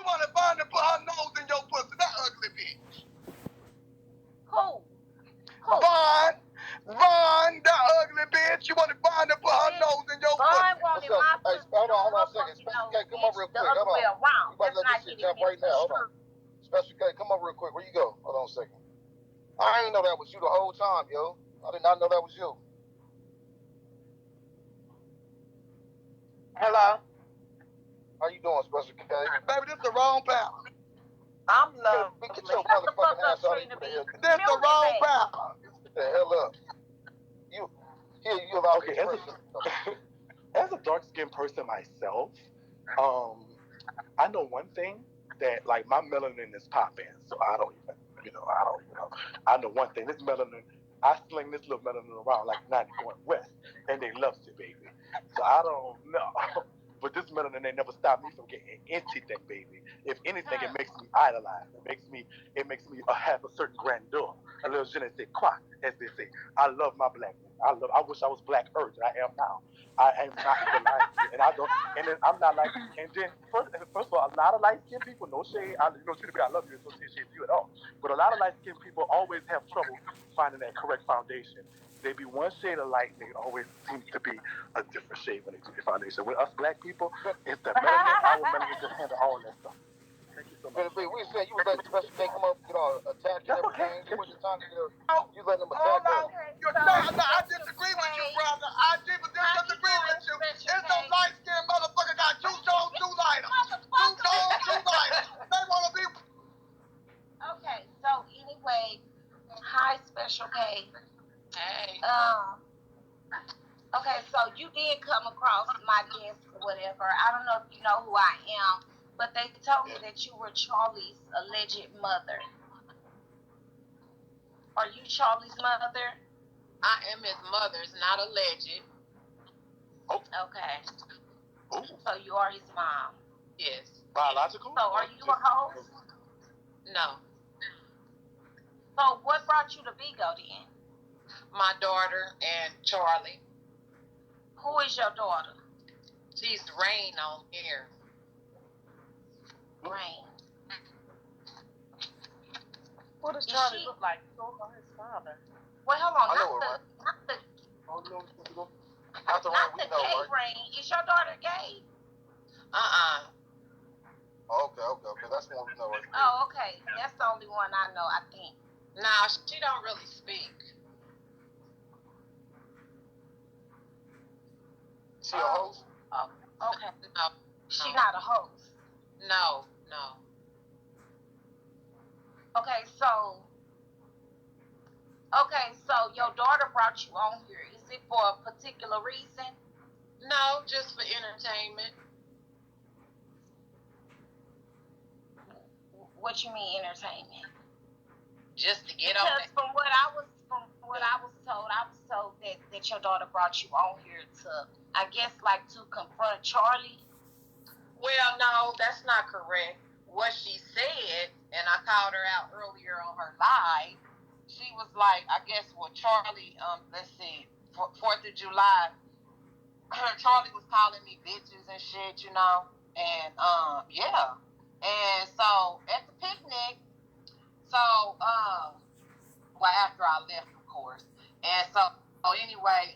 want to find and put her nose in your pussy. That ugly bitch. Who? Vaughn, that ugly bitch. You want to find and put her nose in your pussy. Vaughn wanted my pussy. Hold on a second. Special K, come up real quick. Hold on. You about to let this shit jump right now. Hold on. Special K, come up real quick. Where you go? Hold on a second. I ain't know that was you the whole time, yo. I did not know that was you. Hello? How you doing, Special K? Baby, this the wrong power. I'm lovely. Get your motherfucking ass out of here. This the wrong power. Get the hell up. You allow okay, as a dark-skinned person myself, I know one thing, that like my melanin is popping, so I don't even know. I know one thing, this melanin, I sling this little melanin around like 90 going west, and they loves it, baby. So I don't know. But this melanin ain't never stopped me from getting anything, baby. If anything, it makes me idolize. It makes me have a certain grandeur, a little je ne sais quoi, as they say. I love my blackness. I wish I was Black Earth. I am now. I am not even light, and I don't. And then I'm not like. And then first of all, a lot of light skinned people, no shade. I love you. No shade to you at all. But a lot of light skinned people always have trouble finding that correct foundation. They be one shade of light, and they always seem to be a different shade when they do the foundation. With us Black people, it's the melanin. Our melanin can handle all that stuff. Thank you so much. We said you was letting Special K come up, attack and everything. Okay. You wasn't trying to you letting them attack us. I disagree with you, brother. I disagree with you. It's some light-skinned motherfucker got two toes, two lighters. They want to be... Okay, so anyway, hi, Special K. Hey. Okay, so you did come across my desk or whatever. I don't know if you know who I am, but they told me that you were Charlie's alleged mother. Are you Charlie's mother? I am his mother's, not alleged. Okay. Ooh. So you are his mom. Yes. Biological? So are you a host? No. So what brought you to Bigo then? My daughter and Charlie. Who is your daughter? She's Rain on here. Rain. What does Charlie look like? So on his father. Well, hold on. Not the gay Rain. Is your daughter gay? Okay. That's the one we know right there. Oh, okay. That's the only one I know, I think. Nah, she don't really speak. She a host? Oh, okay. No. She not a host. No. Okay, so your daughter brought you on here. Is it for a particular reason? No, just for entertainment. What you mean entertainment? Just to get on Because from what I was told that your daughter brought you on here to, I guess, like to confront Charlie. Well, no, that's not correct. What she said, and I called her out earlier on her live, she was like, I guess, well, Charlie, let's see, 4th of July, Charlie was calling me bitches and shit, and, yeah. And so, at the picnic, well, after I left, of course, and so anyway,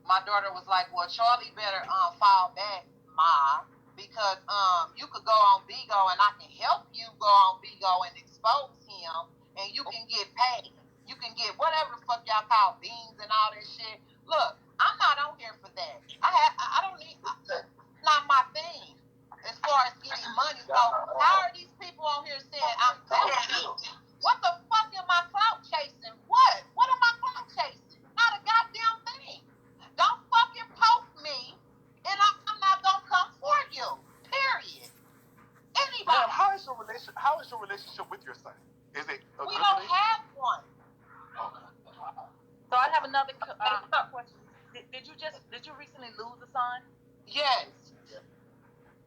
my daughter was like, well, Charlie better, fall back, Ma, because, you could go on Bigo and I can help you go on Bigo and expose him, and you can get paid. You can get whatever the fuck y'all call beans and all that shit. Look, I'm not on here for that. I don't need, not my thing as far as getting money. So how are these people on here saying I'm telling you? What the fuck am I clout chasing? What? What am I clout chasing? Not a goddamn thing. Don't fucking poke me, and I'm not gonna come for you. Period. Anybody. Ma'am, how is your relationship with your son? Is it a We good don't relationship? have one. So I have another question. Did you recently lose a son? Yes.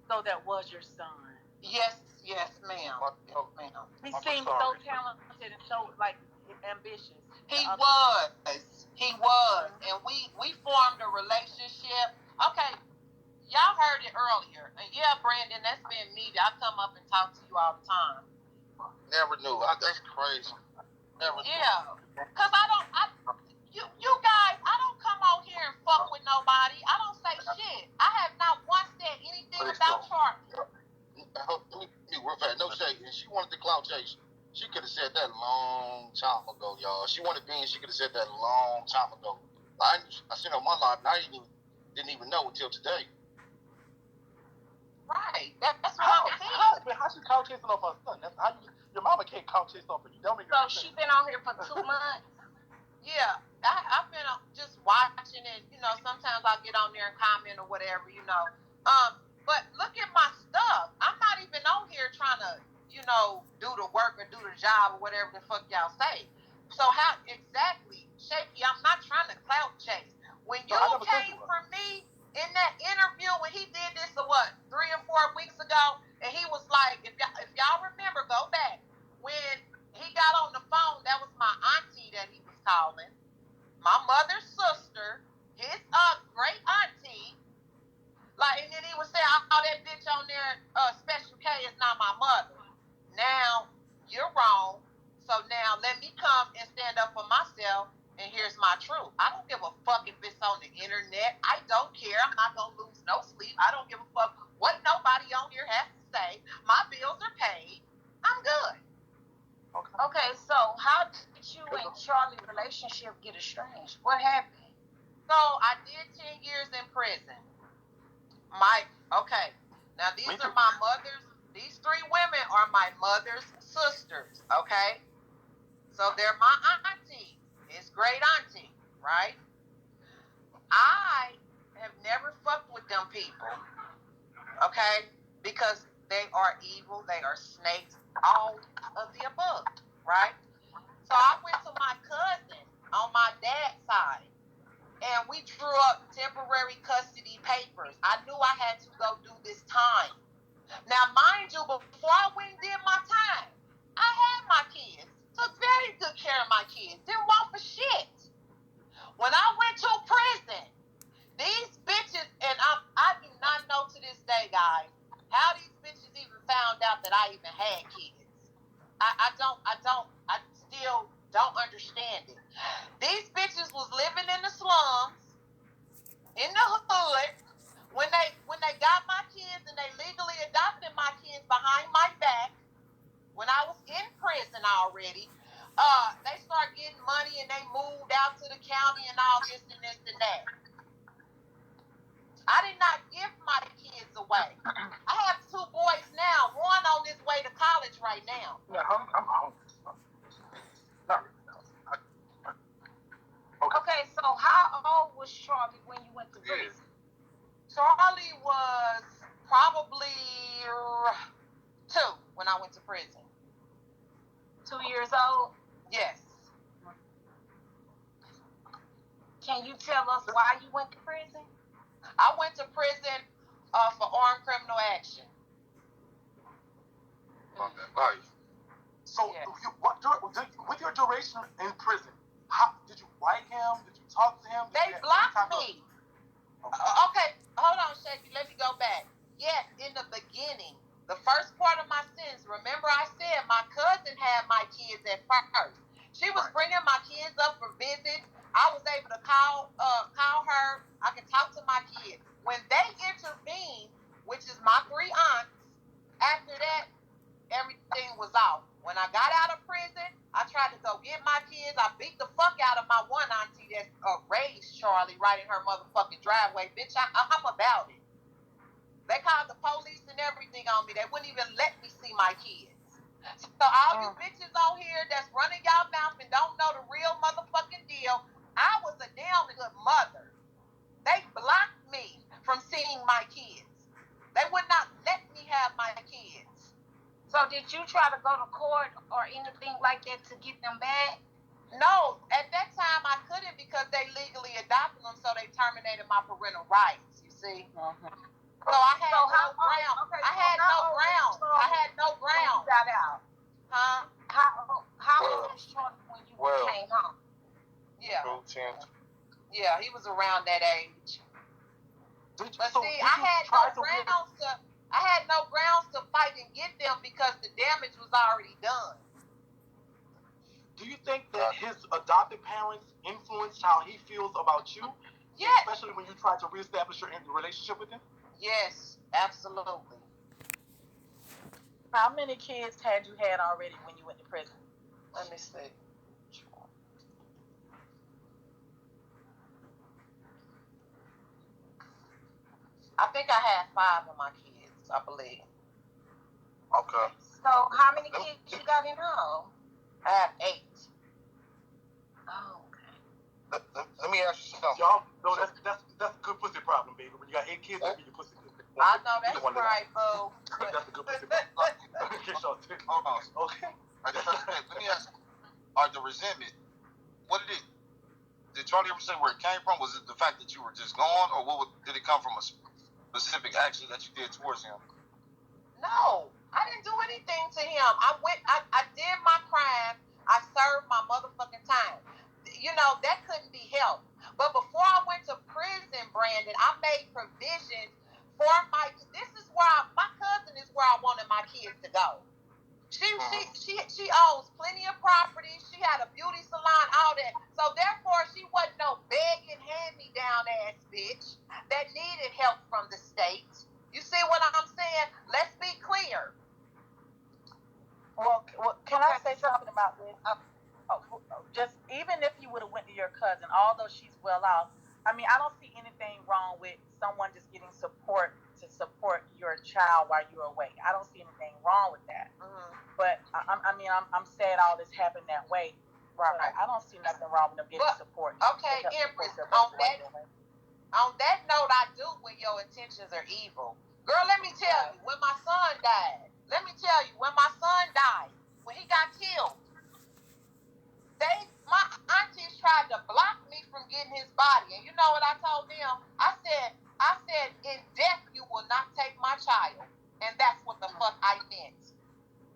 So that was your son. Yes, ma'am. He seemed so talented and so ambitious. He was, and we formed a relationship. Okay, y'all heard it earlier. And yeah, Brandon, that's been me. I come up and talk to you all the time. Never knew. That's crazy. Never knew. Yeah. Because you guys, I don't come out here and fuck with nobody. I don't say shit. I have not once said anything about Charlie. No shade. And she wanted the clout chase. She could have said that a long time ago, y'all. She wanted beans. She could have said that a long time ago. I seen her on my life, and I didn't even know until today. Right. That's what I'm saying. How she clout chasing off her son? That's how your mama can't clout chase off of you. That So she been on here for 2 months. Yeah, I've been just watching it. You know, sometimes I'll get on there and comment or whatever. You know, but look at my stuff. I'm not even on here trying to, you know, do the work or do the job or whatever the fuck y'all say. So how exactly, Shakie? I'm not trying to clout chase. When you came for me in that interview when he did this, 3 or 4 weeks ago, and he was like, if y'all remember, go back when he got on the phone. That was my auntie that he was calling, my mother's sister, his great auntie. Like, and then he was saying, "Oh, that bitch on there, Special K is not my mother." Now you're wrong. So now let me come and stand up for myself. And here's my truth. I don't give a fuck if it's on the internet. I don't care. I'm not gonna lose no sleep. I don't give a fuck what nobody on here has to say. My bills are paid. I'm good. Okay, so how did you and Charlie's relationship get estranged? What happened? So I did 10 years in prison. Okay. Now these are my mother's. These 3 women are my mother's sisters. Okay. So they're my auntie. His great auntie, right? I have never fucked with them people. Okay, because they are evil. They are snakes. All of the above, right? So I went to my cousin on my dad's side, and we drew up temporary custody papers. I knew I had to go do this time. Now, mind you, before I went and did my time, I had my kids. Took very good care of my kids. Didn't want for shit. When I went to prison, these bitches, and I do not know to this day, guys, how these bitches even found out that I even had kids. I still don't understand it. These bitches was living in the slums, in the hood, when they got my kids and they legally adopted my kids behind my back, when I was in prison already, they started getting money and they moved out to the county and all this and this and that. I did not give my kids away. I have 2 boys now, one on his way to college right now. Yeah, I'm hungry. Not really, no. Okay, so how old was Charlie when you went to prison? Charlie was probably 2 when I went to prison. 2 years old? Yes. Can you tell us why you went to prison? I went to prison for armed criminal action. Right. So, with your duration in prison, how did you write him? Did you talk to him? They blocked me. Okay, hold on, Shakie. Let me go back. Yes, in the beginning, the first part of my sentence, remember I said my cousin had my kids at first. She was bringing my kids up for visits. I was able to call her. I could talk to my kids. When they intervened, which is my 3 aunts, after that, everything was off. When I got out of prison, I tried to go get my kids. I beat the fuck out of my one auntie that raised Charlie right in her motherfucking driveway. Bitch, I'm about it. They called the police and everything on me. They wouldn't even let me see my kids. So all you bitches on here that's running y'all mouth and don't know the real motherfucking deal, I was a damn good mother. They blocked me from seeing my kids. They would not let me have my kids. So did you try to go to court or anything like that to get them back? No, at that time I couldn't because they legally adopted them, so they terminated my parental rights, you see. So I had no ground. I had no ground. When you got out? Huh? How old was Charlie when you came home? Yeah. Yeah, he was around that age. But see, I had no grounds to fight and get them because the damage was already done. Do you think that his adopted parents influenced how he feels about you? Yes. Especially when you try to reestablish your relationship with him? Yes, absolutely. How many kids had you had already when you went to prison? Let me see. I think I had 5 of my kids, I believe. Okay. So how many kids you got in all? I have 8. Oh, okay. Let me ask you something. Y'all know that's a good pussy problem, baby. When you got 8 kids, that means your pussy good. I know that's right, boo. That's a good pussy problem. Hold on. Okay. Let me ask you, the resentment, what did Charlie ever say where it came from? Was it the fact that you were just gone, or did it come from a specific action that you did towards him? No, I didn't do anything to him. I did my crime. I served my motherfucking time. You know, that couldn't be helped. But before I went to prison, Brandon, I made provisions for my cousin is where I wanted my kids to go. She owns plenty of property. She had a beauty salon, all that. So therefore, she wasn't no begging, hand-me-down ass bitch that needed help from the state. You see what I'm saying? Let's be clear. Well, can I say something about this? Just even if you would have went to your cousin, although she's well off, I mean, I don't see anything wrong with someone just getting support to support your child while you're away. I don't see anything wrong with that. Mm-hmm. But I'm sad all this happened that way. Right. I don't see nothing wrong with them getting support. Okay, Empress, on that note, I do when your intentions are evil. Girl, let me tell you, when my son died, when he got killed, my aunties tried to block me from getting his body. And you know what I told them? I said, in death, you will not take my child. And that's what the fuck I meant.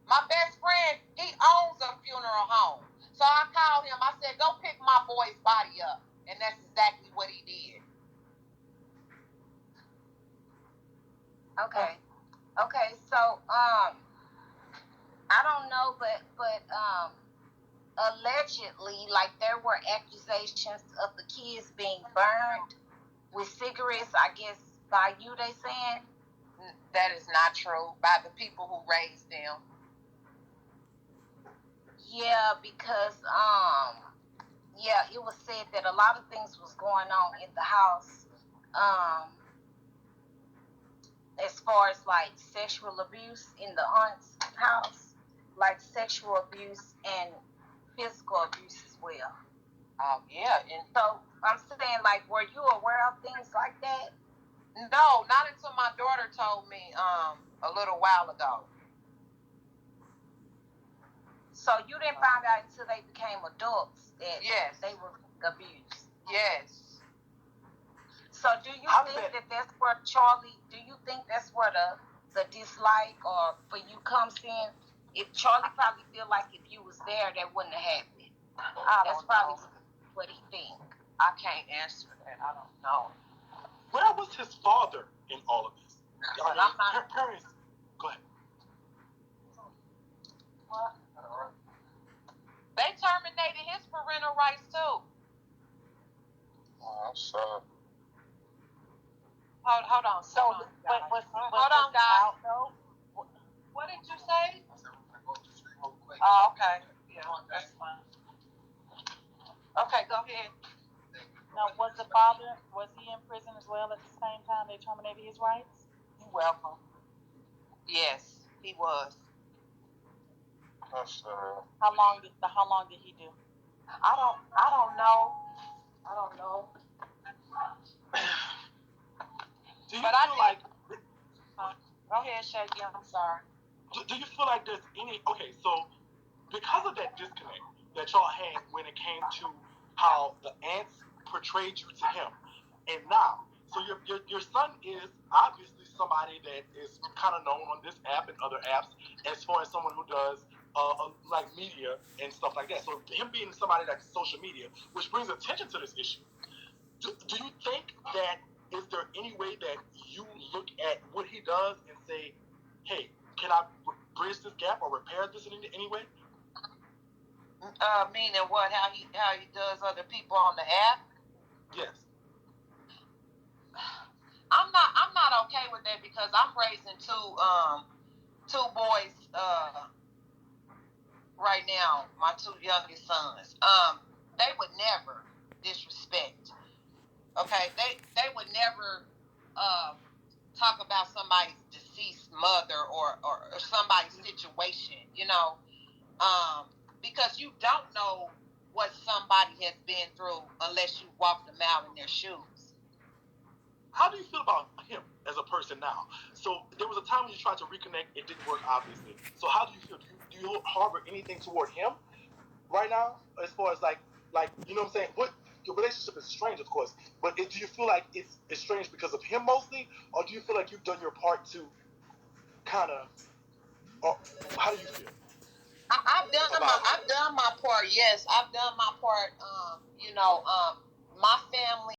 My best friend, he owns a funeral home. So I called him. I said, go pick my boy's body up. And that's exactly what he did. Okay, so I don't know, but allegedly, like, there were accusations of the kids being burned with cigarettes, I guess, by you, they saying? That is not true. By the people who raised them. Yeah, because it was said that a lot of things was going on in the house, as far as like sexual abuse in the aunt's house, like sexual abuse and physical abuse as well. Yeah. And so I'm saying, like, were you aware of things like that? No, not until my daughter told me a little while ago. So you didn't find out until they became adults that they were abused? Yes. So do you think that that's where do you think that's where the dislike or for you comes in? If Charlie probably feel like if you was there, that wouldn't have happened. That's probably what he think. I can't answer that. I don't know. Where was his father in all of this? Parents. Go ahead. What? They terminated his parental rights too. I'm sorry. Hold on. So, hold on, guys. What did you say? Oh, okay. Yeah, that's fine. Okay, go ahead. Now, was he in prison as well at the same time they terminated his rights? You're welcome. Yes, he was. How long did he do? I don't know. Do you feel like? Go ahead, Shakie. I'm sorry. Do you feel like there's any? Okay, so because of that disconnect that y'all had when it came to how the aunts portrayed you to him, and now, so your son is obviously somebody that is kind of known on this app and other apps as far as someone who does like media and stuff like that. So him being somebody that's social media, which brings attention to this issue. Do you think that is there any way that you look at what he does and say, hey, can I bridge this gap or repair this in any way? Meaning what? How he does other people on the app? Yes. I'm not okay with that because I'm raising two boys right now, my two youngest sons. They would never disrespect. Okay, they would never talk about somebody's deceased mother or somebody's situation, because you don't know what somebody has been through unless you walk them out in their shoes. How do you feel about him as a person now? So there was a time when you tried to reconnect, it didn't work, obviously. So how do you feel? Do you harbor anything toward him right now, as far as like you know what I'm saying? What your relationship is strange, of course, but do you feel like it's strange because of him mostly, or do you feel like you've done your part to kind of? How do you feel? I've done my part. Yes, I've done my part. My family